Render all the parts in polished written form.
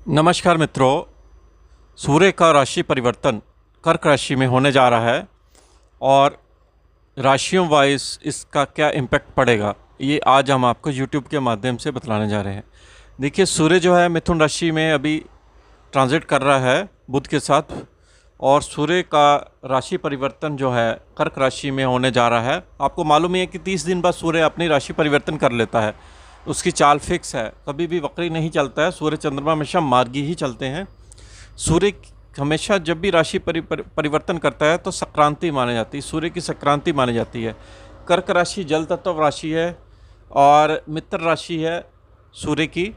नमस्कार मित्रों। सूर्य का राशि परिवर्तन कर्क राशि में होने जा रहा है और राशियों वाइज इसका क्या इम्पैक्ट पड़ेगा, ये आज हम आपको YouTube के माध्यम से बतलाने जा रहे हैं। देखिए, सूर्य जो है मिथुन राशि में अभी ट्रांजिट कर रहा है बुध के साथ, और सूर्य का राशि परिवर्तन जो है कर्क राशि में होने जा रहा है। आपको मालूम ही है कि 30 दिन बाद सूर्य अपनी राशि परिवर्तन कर लेता है। उसकी चाल फिक्स है, कभी भी वक्री नहीं चलता है। सूर्य चंद्रमा हमेशा मार्गी ही चलते हैं। सूर्य हमेशा जब भी राशि परिवर्तन करता है तो संक्रांति मानी जाती है, सूर्य की संक्रांति मानी जाती है। कर्क राशि जल तत्व राशि है और मित्र राशि है सूर्य की,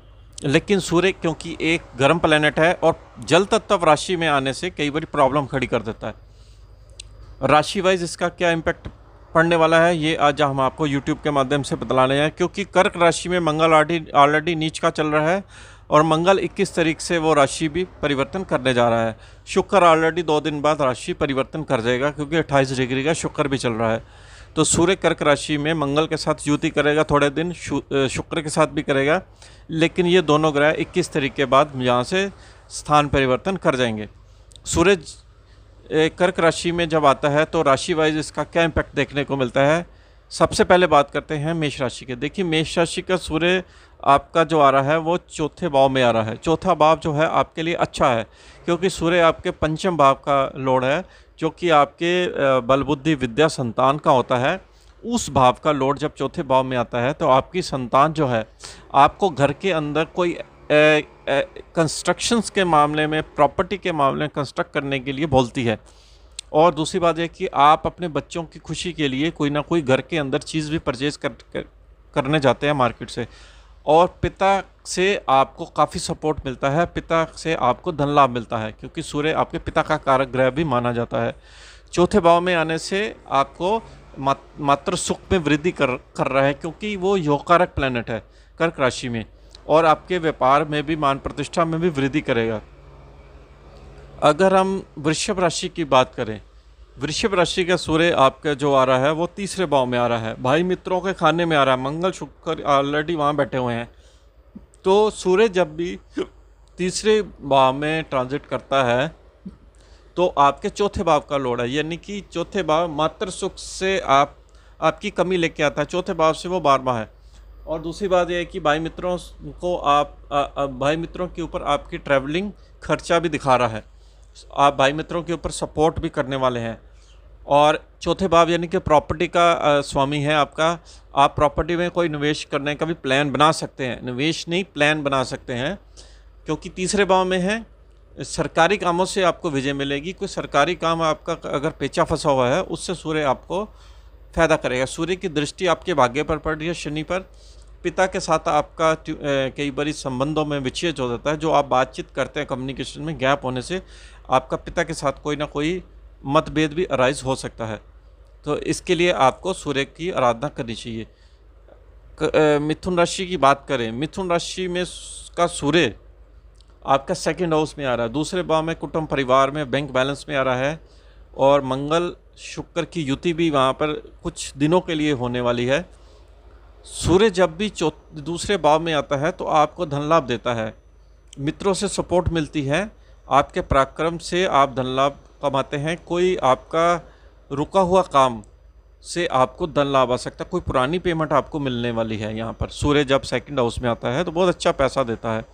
लेकिन सूर्य क्योंकि एक गर्म प्लैनेट है और जल तत्व राशि में आने से कई बार प्रॉब्लम खड़ी कर देता है। राशि वाइज इसका क्या इम्पैक्ट पड़ने वाला है, ये आज हम आपको YouTube के माध्यम से बतलाने हैं। क्योंकि कर्क राशि में मंगल ऑलरेडी नीच का चल रहा है और मंगल 21 तारीख से वो राशि भी परिवर्तन करने जा रहा है। शुक्र ऑलरेडी 2 दिन बाद राशि परिवर्तन कर जाएगा, क्योंकि 28 डिग्री का शुक्र भी चल रहा है। तो सूर्य कर्क राशि में मंगल के साथ युति करेगा थोड़े दिन, शुक्र के साथ भी करेगा, लेकिन ये दोनों ग्रह 21 तारीख के बाद यहाँ से स्थान परिवर्तन कर जाएंगे। सूर्य कर्क राशि में जब आता है तो राशि वाइज इसका क्या इम्पैक्ट देखने को मिलता है। सबसे पहले बात करते हैं मेष राशि के। देखिए, मेष राशि का सूर्य आपका जो आ रहा है वो चौथे भाव में आ रहा है। चौथा भाव जो है आपके लिए अच्छा है, क्योंकि सूर्य आपके पंचम भाव का लॉर्ड है, जो कि आपके बल बुद्धि विद्या संतान का होता है। उस भाव का लॉर्ड जब चौथे भाव में आता है तो आपकी संतान जो है आपको घर के अंदर कोई कंस्ट्रक्शंस के मामले में, प्रॉपर्टी के मामले में कंस्ट्रक्ट करने के लिए बोलती है। और दूसरी बात है कि आप अपने बच्चों की खुशी के लिए कोई ना कोई घर के अंदर चीज़ भी परचेज़ करने जाते हैं मार्केट से, और पिता से आपको काफ़ी सपोर्ट मिलता है, पिता से आपको धन लाभ मिलता है, क्योंकि सूर्य आपके पिता का कारक ग्रह भी माना जाता है। चौथे भाव में आने से आपको मात्र सुख में वृद्धि कर रहा है, क्योंकि वो योगकारक प्लैनेट है कर्क राशि में, और आपके व्यापार में भी, मान प्रतिष्ठा में भी वृद्धि करेगा। अगर हम वृषभ राशि की बात करें, वृषभ राशि का सूर्य आपका जो आ रहा है वो तीसरे भाव में आ रहा है, भाई मित्रों के खाने में आ रहा है। मंगल शुक्र ऑलरेडी वहाँ बैठे हुए हैं। तो सूर्य जब भी तीसरे भाव में ट्रांजिट करता है तो आपके चौथे भाव का लॉर्ड है, यानी कि चौथे भाव मात्र सुख से आपकी कमी लेके आता है। चौथे भाव से वो 12वां है। और दूसरी बात यह है कि भाई मित्रों को भाई मित्रों के ऊपर आपकी ट्रैवलिंग खर्चा भी दिखा रहा है। आप भाई मित्रों के ऊपर सपोर्ट भी करने वाले हैं। और चौथे भाव यानी कि प्रॉपर्टी का स्वामी है आपका। आप प्रॉपर्टी में कोई निवेश करने का भी प्लान बना सकते हैं, निवेश नहीं प्लान बना सकते हैं, क्योंकि तीसरे भाव में है। सरकारी कामों से आपको विजय मिलेगी। कोई सरकारी काम आपका अगर पेचा फंसा हुआ है, उससे सूर्य आपको फ़ायदा करेगा। सूर्य की दृष्टि आपके भाग्य पर पड़ रही है शनि पर। पिता के साथ आपका कई बार संबंधों में विच्छेद हो जाता है। जो आप बातचीत करते हैं, कम्युनिकेशन में गैप होने से आपका पिता के साथ कोई ना कोई मतभेद भी अराइज हो सकता है। तो इसके लिए आपको सूर्य की आराधना करनी चाहिए। मिथुन राशि की बात करें, मिथुन राशि में का सूर्य आपका सेकंड हाउस में आ रहा है, दूसरे भाव में कुटुंब परिवार में, बैंक बैलेंस में आ रहा है। और मंगल शुक्र की युति भी वहाँ पर कुछ दिनों के लिए होने वाली है। सूर्य जब भी दूसरे भाव में आता है तो आपको धन लाभ देता है, मित्रों से सपोर्ट मिलती है, आपके पराक्रम से आप धन लाभ कमाते हैं। कोई आपका रुका हुआ काम से आपको धन लाभ आ सकता है, कोई पुरानी पेमेंट आपको मिलने वाली है। यहाँ पर सूर्य जब सेकंड हाउस में आता है तो बहुत अच्छा पैसा देता है।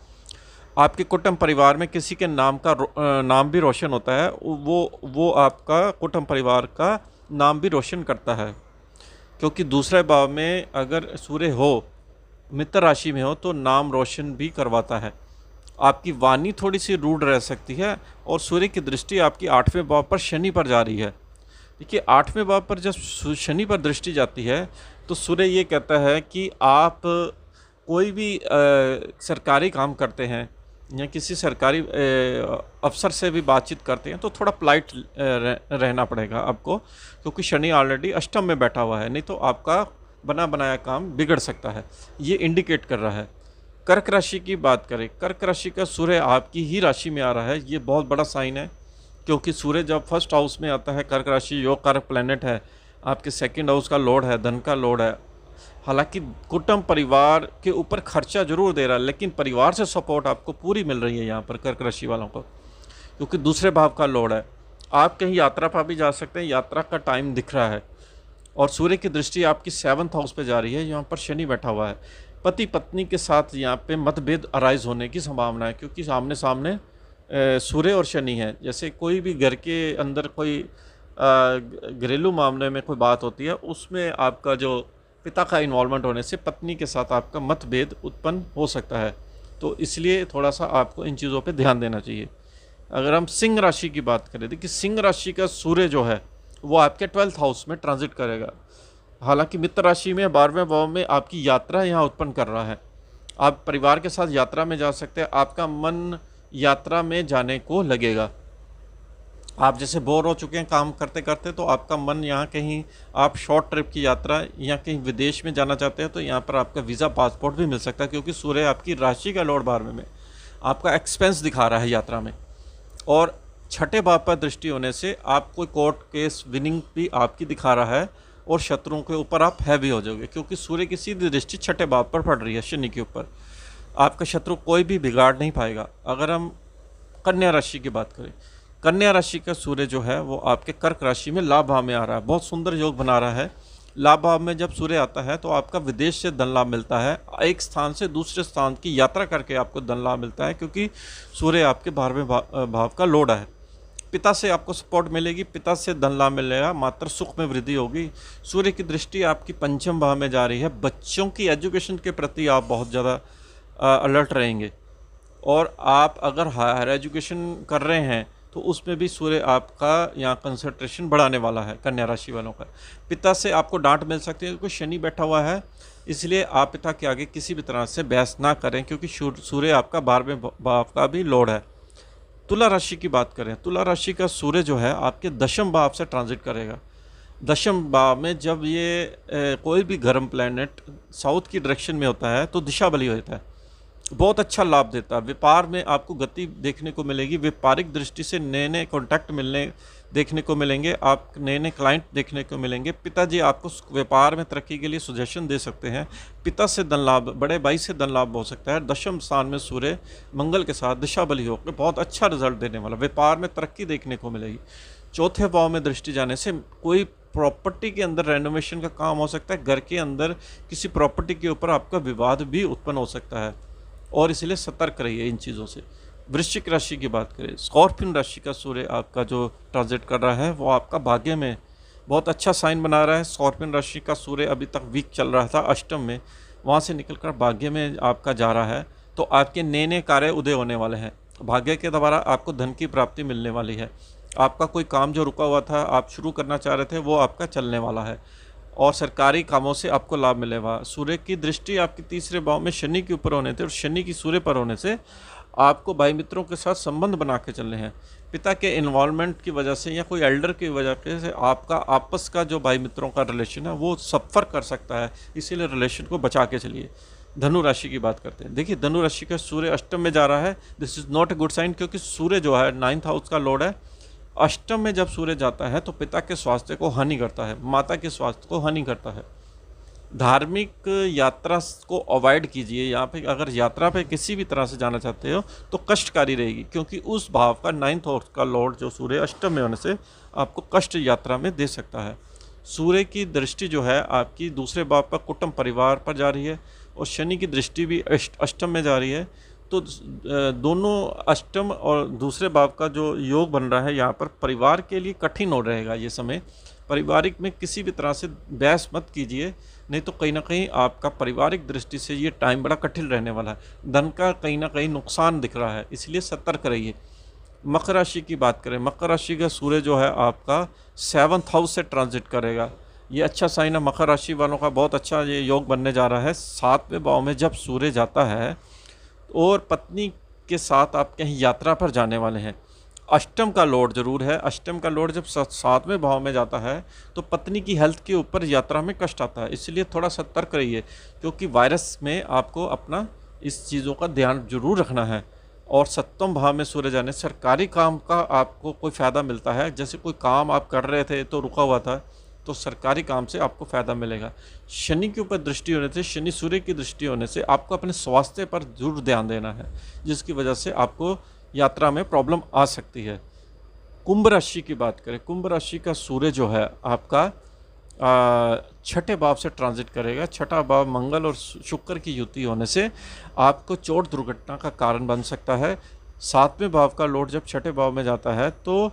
आपके कुटुंब परिवार में किसी के नाम भी रोशन होता है, वो आपका कुटुंब परिवार का नाम भी रोशन करता है, क्योंकि दूसरे भाव में अगर सूर्य हो, मित्र राशि में हो, तो नाम रोशन भी करवाता है। आपकी वाणी थोड़ी सी रूड रह सकती है। और सूर्य की दृष्टि आपकी 8वें भाव पर शनि पर जा रही है। देखिए, 8वें भाव पर जब शनि पर दृष्टि जाती है तो सूर्य ये कहता है कि आप कोई भी सरकारी काम करते हैं या किसी सरकारी अफसर से भी बातचीत करते हैं तो थोड़ा पोलाइट रहना पड़ेगा आपको, क्योंकि शनि ऑलरेडी अष्टम में बैठा हुआ है, नहीं तो आपका बना बनाया काम बिगड़ सकता है। ये इंडिकेट कर रहा है। कर्क राशि की बात करें, कर्क राशि का सूर्य आपकी ही राशि में आ रहा है, ये बहुत बड़ा साइन है, क्योंकि सूर्य जब फर्स्ट हाउस में आता है, कर्क राशि योग कारक प्लैनेट है, आपके सेकंड हाउस का लॉर्ड है, धन का लॉर्ड है, हालांकि कुटुंब परिवार के ऊपर खर्चा जरूर दे रहा है, लेकिन परिवार से सपोर्ट आपको पूरी मिल रही है यहाँ पर कर्क राशि वालों को, क्योंकि दूसरे भाव का लोड है। आप कहीं यात्रा पर भी जा सकते हैं, यात्रा का टाइम दिख रहा है। और सूर्य की दृष्टि आपकी 7th हाउस पे जा रही है, यहाँ पर शनि बैठा हुआ है। पति पत्नी के साथ यहाँ पे मतभेद अराइज होने की संभावना है, क्योंकि सामने सामने सूर्य और शनि है। जैसे कोई भी घर के अंदर कोई घरेलू मामले में कोई बात होती है, उसमें आपका जो पिता का इन्वॉल्वमेंट होने से पत्नी के साथ आपका मतभेद उत्पन्न हो सकता है। तो इसलिए थोड़ा सा आपको इन चीज़ों पे ध्यान देना चाहिए। अगर हम सिंह राशि की बात करें, देखिए सिंह राशि का सूर्य जो है वो आपके 12th हाउस में ट्रांजिट करेगा। हालांकि मित्र राशि में 12वें भाव में आपकी यात्रा यहाँ उत्पन्न कर रहा है। आप परिवार के साथ यात्रा में जा सकते हैं, आपका मन यात्रा में जाने को लगेगा। आप जैसे बोर हो चुके हैं काम करते करते, तो आपका मन यहाँ कहीं, आप शॉर्ट ट्रिप की यात्रा या कहीं विदेश में जाना चाहते हैं, तो यहाँ पर आपका वीज़ा पासपोर्ट भी मिल सकता है, क्योंकि सूर्य आपकी राशि का लॉर्ड 12वें में आपका एक्सपेंस दिखा रहा है यात्रा में। और छठे भाव पर दृष्टि होने से आप कोई कोर्ट केस विनिंग भी आपकी दिखा रहा है, और शत्रुओं के ऊपर आप हैवी हो जाओगे, क्योंकि सूर्य की सीधी दृष्टि छठे भाव पर पड़ रही है शनि के ऊपर। आपका शत्रु कोई भी बिगाड़ नहीं पाएगा। अगर हम कन्या राशि की बात करें, कन्या राशि का सूर्य जो है वो आपके कर्क राशि में लाभ भाव में आ रहा है, बहुत सुंदर योग बना रहा है। लाभ भाव में जब सूर्य आता है तो आपका विदेश से धन लाभ मिलता है, एक स्थान से दूसरे स्थान की यात्रा करके आपको धन लाभ मिलता है, क्योंकि सूर्य आपके 12वें भाव का लॉर्ड है। पिता से आपको सपोर्ट मिलेगी, पिता से धन लाभ मिलेगा, मात्र सुख में वृद्धि होगी। सूर्य की दृष्टि आपकी 5वें भाव में जा रही है। बच्चों की एजुकेशन के प्रति आप बहुत ज़्यादा अलर्ट रहेंगे, और आप अगर हायर एजुकेशन कर रहे हैं तो उसमें भी सूर्य आपका यहाँ कंसंट्रेशन बढ़ाने वाला है कन्या राशि वालों का। पिता से आपको डांट मिल सकती है, क्योंकि शनि बैठा हुआ है, इसलिए आप पिता के आगे किसी भी तरह से बहस ना करें, क्योंकि सूर्य आपका 12वें भाव का भी लॉर्ड है। तुला राशि की बात करें, तुला राशि का सूर्य जो है आपके 10वें भाव से ट्रांजिट करेगा। 10वें भाव में जब ये कोई भी गर्म प्लैनेट साउथ की डायरेक्शन में होता है तो दिशा बली होता है, बहुत अच्छा लाभ देता है। व्यापार में आपको गति देखने को मिलेगी, व्यापारिक दृष्टि से नए नए कॉन्टैक्ट मिलने देखने को मिलेंगे, आप नए नए क्लाइंट देखने को मिलेंगे। पिताजी आपको व्यापार में तरक्की के लिए सुजेशन दे सकते हैं। पिता से धन लाभ, बड़े भाई से धन लाभ हो सकता है। 10वें स्थान में सूर्य मंगल के साथ दिशा बली होकर बहुत अच्छा रिजल्ट देने वाला, व्यापार में तरक्की देखने को मिलेगी। चौथे भाव में दृष्टि जाने से कोई प्रॉपर्टी के अंदर रेनोवेशन का काम हो सकता है, घर के अंदर किसी प्रॉपर्टी के ऊपर आपका विवाद भी उत्पन्न हो सकता है, और इसलिए सतर्क रहिए इन चीज़ों से। वृश्चिक राशि की बात करें, स्कॉर्पियन राशि का सूर्य आपका जो ट्रांजिट कर रहा है वो आपका भाग्य में बहुत अच्छा साइन बना रहा है। स्कॉर्पियन राशि का सूर्य अभी तक वीक चल रहा था अष्टम में, वहाँ से निकलकर भाग्य में आपका जा रहा है, तो आपके नए नए कार्य उदय होने वाले हैं। भाग्य के द्वारा आपको धन की प्राप्ति मिलने वाली है। आपका कोई काम जो रुका हुआ था, आप शुरू करना चाह रहे थे, वो आपका चलने वाला है, और सरकारी कामों से आपको लाभ मिलेगा। सूर्य की दृष्टि आपके 3रे भाव में शनि के ऊपर होने से और शनि की सूर्य पर होने से आपको भाई मित्रों के साथ संबंध बना के चलने हैं। पिता के इन्वॉल्वमेंट की वजह से या कोई एल्डर की वजह से आपका आपस का जो भाई मित्रों का रिलेशन है वो सफ़र कर सकता है, इसीलिए रिलेशन को बचा के चलिए। धनु राशि की बात करते हैं, देखिए धनु राशि का सूर्य अष्टम में जा रहा है। This is not a good sign, क्योंकि सूर्य जो है 9th हाउस का लॉर्ड है। अष्टम में जब सूर्य जाता है तो पिता के स्वास्थ्य को हानि करता है, माता के स्वास्थ्य को हानि करता है। धार्मिक यात्रा को अवॉइड कीजिए। यहाँ पे अगर यात्रा पे किसी भी तरह से जाना चाहते हो तो कष्टकारी रहेगी, क्योंकि उस भाव का 9th हाउस का लॉर्ड जो सूर्य अष्टम में होने से आपको कष्ट यात्रा में दे सकता है। सूर्य की दृष्टि जो है आपकी 2रे भाव पर कुटुंब परिवार पर जा रही है, और शनि की दृष्टि भी अष्टम में जा रही है। तो दोनों अष्टम और 2रे भाव का जो योग बन रहा है, यहाँ पर परिवार के लिए कठिन हो रहेगा ये समय। पारिवारिक में किसी भी तरह से बहस मत कीजिए, नहीं तो कहीं ना कहीं आपका पारिवारिक दृष्टि से ये टाइम बड़ा कठिन रहने वाला है। धन का कहीं ना कहीं नुकसान दिख रहा है, इसलिए सतर्क रहिए। मकर राशि की बात करें, मकर राशि का सूर्य जो है आपका 7th हाउस से ट्रांजिट करेगा। ये अच्छा साइन है, मकर राशि वालों का बहुत अच्छा ये योग बनने जा रहा है। 7वें भाव में जब सूर्य जाता है और पत्नी के साथ आप कहीं यात्रा पर जाने वाले हैं। अष्टम का लॉर्ड जरूर है, अष्टम का लॉर्ड जब 7वें भाव में जाता है तो पत्नी की हेल्थ के ऊपर यात्रा में कष्ट आता है, इसलिए थोड़ा सतर्क रहिए, क्योंकि वायरस में आपको अपना इस चीज़ों का ध्यान जरूर रखना है। और 7वें भाव में सूर्य जाने सरकारी काम का आपको कोई फ़ायदा मिलता है, जैसे कोई काम आप कर रहे थे तो रुका हुआ था, तो सरकारी काम से आपको फ़ायदा मिलेगा। शनि के ऊपर दृष्टि होने से, शनि सूर्य की दृष्टि होने से आपको अपने स्वास्थ्य पर ज़रूर ध्यान देना है, जिसकी वजह से आपको यात्रा में प्रॉब्लम आ सकती है। कुंभ राशि की बात करें, कुंभ राशि का सूर्य जो है आपका छठे भाव से ट्रांजिट करेगा। छठा भाव मंगल और शुक्र की युति होने से आपको चोट दुर्घटना का कारण बन सकता है। सातवें भाव का लॉर्ड जब छठे भाव में जाता है तो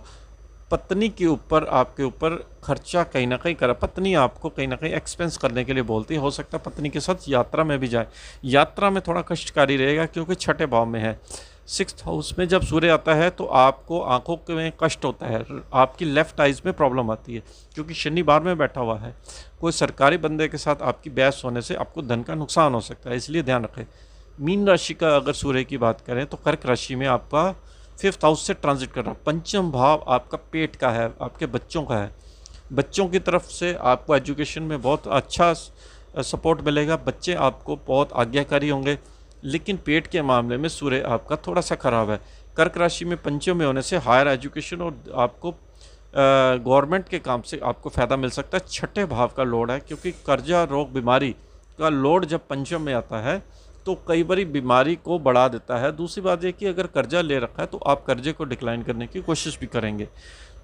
पत्नी के ऊपर, आपके ऊपर खर्चा कहीं ना कहीं करा, पत्नी आपको कहीं ना कहीं एक्सपेंस करने के लिए बोलती है। हो सकता है पत्नी के साथ यात्रा में भी जाए। यात्रा में थोड़ा कष्टकारी रहेगा क्योंकि छठे भाव में है। सिक्स्थ हाउस में जब सूर्य आता है तो आपको आंखों में कष्ट होता है, आपकी लेफ्ट आइज़ में प्रॉब्लम आती है क्योंकि शनि बार में बैठा हुआ है। कोई सरकारी बंदे के साथ आपकी बहस होने से आपको धन का नुकसान हो सकता है, इसलिए ध्यान रखें। मीन राशि का अगर सूर्य की बात करें तो कर्क राशि में आपका फिफ्थ हाउस से ट्रांजिट कर रहा है। पंचम भाव आपका पेट का है, आपके बच्चों का है। बच्चों की तरफ से आपको एजुकेशन में बहुत अच्छा सपोर्ट मिलेगा, बच्चे आपको बहुत आज्ञाकारी होंगे। लेकिन पेट के मामले में सूर्य आपका थोड़ा सा खराब है। कर्क राशि में पंचम में होने से हायर एजुकेशन और आपको गवर्नमेंट के काम से आपको फ़ायदा मिल सकता है। छठे भाव का लोड है क्योंकि कर्जा रोग बीमारी का लोड जब पंचम में आता है तो कई बारी बीमारी को बढ़ा देता है। दूसरी बात यह कि अगर कर्जा ले रखा है तो आप कर्जे को डिक्लाइन करने की कोशिश भी करेंगे।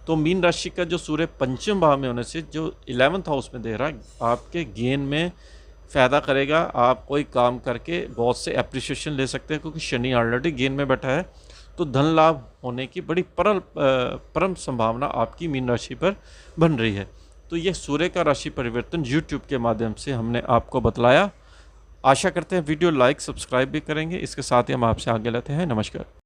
तो मीन राशि का जो सूर्य पंचम भाव में होने से जो 11th हाउस में दे रहा है, आपके गेन में फ़ायदा करेगा। आप कोई काम करके बहुत से अप्रिसिएशन ले सकते हैं क्योंकि शनि ऑलरेडी गेन में बैठा है, तो धन लाभ होने की बड़ी परम संभावना आपकी मीन राशि पर बन रही है। तो ये सूर्य का राशि परिवर्तन यूट्यूब के माध्यम से हमने आपको बतलाया। आशा करते हैं वीडियो लाइक सब्सक्राइब भी करेंगे। इसके साथ ही हम आपसे आगे लेते हैं। नमस्कार।